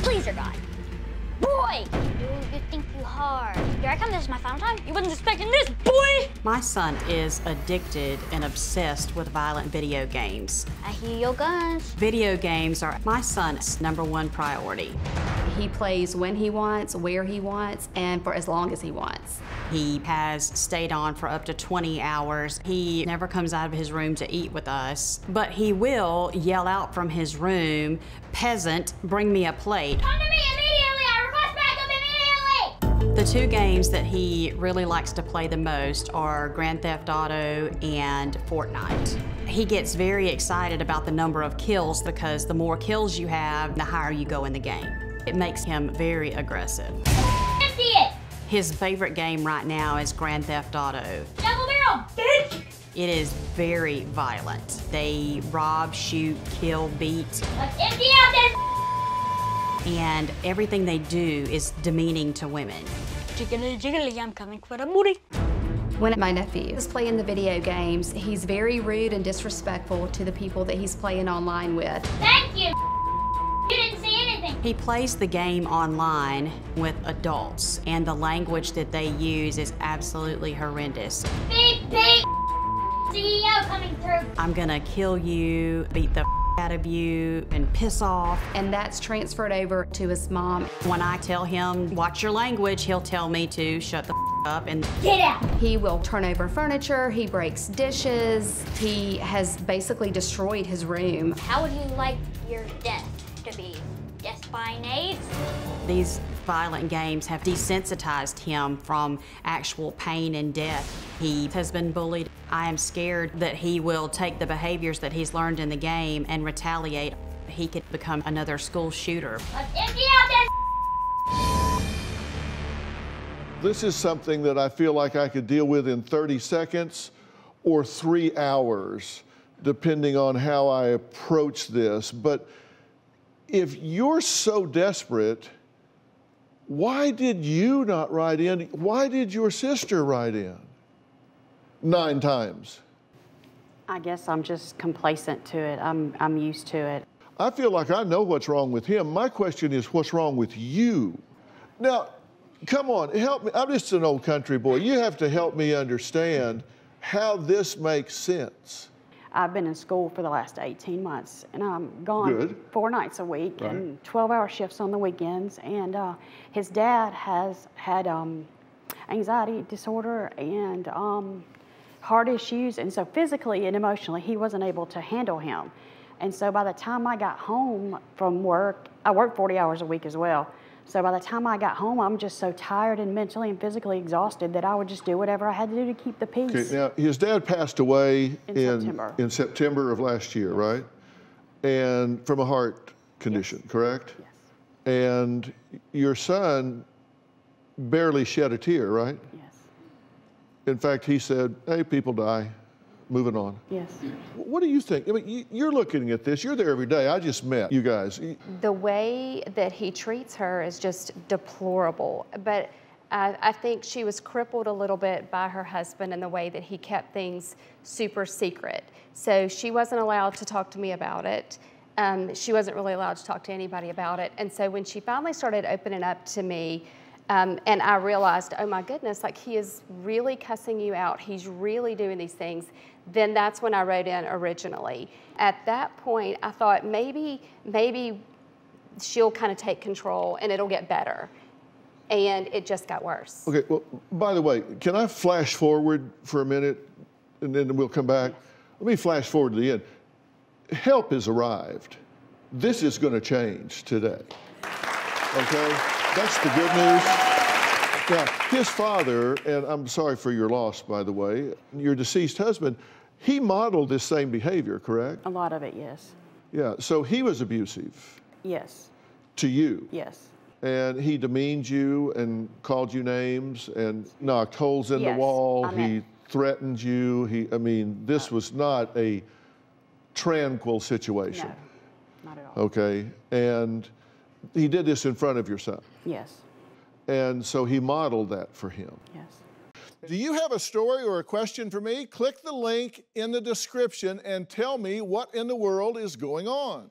pleaser guy. Boy, you think you hard. Here I come, this is my final time. You wasn't expecting this, boy! My son is addicted and obsessed with violent video games. I hear your guns. Video games are my son's #1 priority. He plays when he wants, where he wants, and for as long as he wants. He has stayed on for up to 20 hours. He never comes out of his room to eat with us, but he will yell out from his room, "Peasant, bring me a plate." Come to me immediately! I request backup immediately! The two games that he really likes to play the most are Grand Theft Auto and Fortnite. He gets very excited about the number of kills because the more kills you have, the higher you go in the game. It makes him very aggressive. Empty it! His favorite game right now is Grand Theft Auto. Double barrel, bitch! It is very violent. They rob, shoot, kill, beat. Let's empty out this. And everything they do is demeaning to women. Jiggly, jiggly, I'm coming for the booty. When my nephew is playing the video games, he's very rude and disrespectful to the people that he's playing online with. Thank you. You didn't see anything. He plays the game online with adults, and the language that they use is absolutely horrendous. Beep, beep. CEO coming through. I'm gonna kill you, beat the out of you, and piss off. And that's transferred over to his mom. When I tell him, watch your language, he'll tell me to shut the up and get out. He will turn over furniture, he breaks dishes. He has basically destroyed his room. How would you like your death to be? Death by AIDS? These violent games have desensitized him from actual pain and death. He has been bullied. I am scared that he will take the behaviors that he's learned in the game and retaliate. He could become another school shooter. Let's empty out this. This is something that I feel like I could deal with in 30 seconds or 3 hours, depending on how I approach this. But if you're so desperate, why did you not write in? Why did your sister write in? 9 times. I guess I'm just complacent to it. I'm used to it. I feel like I know what's wrong with him. My question is, what's wrong with you? Now, come on, help me. I'm just an old country boy. You have to help me understand how this makes sense. I've been in school for the last 18 months, and I'm gone 4 nights a week and 12-hour shifts on the weekends. And his dad has had anxiety disorder and heart issues, and so physically and emotionally, he wasn't able to handle him. And so by the time I got home from work, I work 40 hours a week as well. So by the time I got home, I'm just so tired and mentally and physically exhausted that I would just do whatever I had to do to keep the peace. Okay, now, his dad passed away in September of last year, right? And from a heart condition, correct? Yes. And your son barely shed a tear, right? Yes. In fact, he said, hey, people die, moving on. Yes. What do you think? I mean, you're looking at this, you're there every day. I just met you guys. The way that he treats her is just deplorable. But I think she was crippled a little bit by her husband and the way that he kept things super secret. So she wasn't allowed to talk to me about it. She wasn't really allowed to talk to anybody about it. And so when she finally started opening up to me, and I realized, oh my goodness, like he is really cussing you out. He's really doing these things. Then that's when I wrote in originally. At that point, I thought maybe she'll kind of take control and it'll get better. And it just got worse. Okay, well, by the way, can I flash forward for a minute and then we'll come back? Let me flash forward to the end. Help has arrived. This is going to change today. Okay? That's the good news. Now, his father, and I'm sorry for your loss, by the way, your deceased husband, he modeled this same behavior, correct? A lot of it, yes. Yeah, so he was abusive. Yes. To you. Yes. And he demeaned you and called you names and knocked holes in the wall. He threatened you. I mean, this was not a tranquil situation. No, not at all. Okay, and he did this in front of your son. Yes. And so he modeled that for him. Yes. Do you have a story or a question for me? Click the link in the description and tell me what in the world is going on.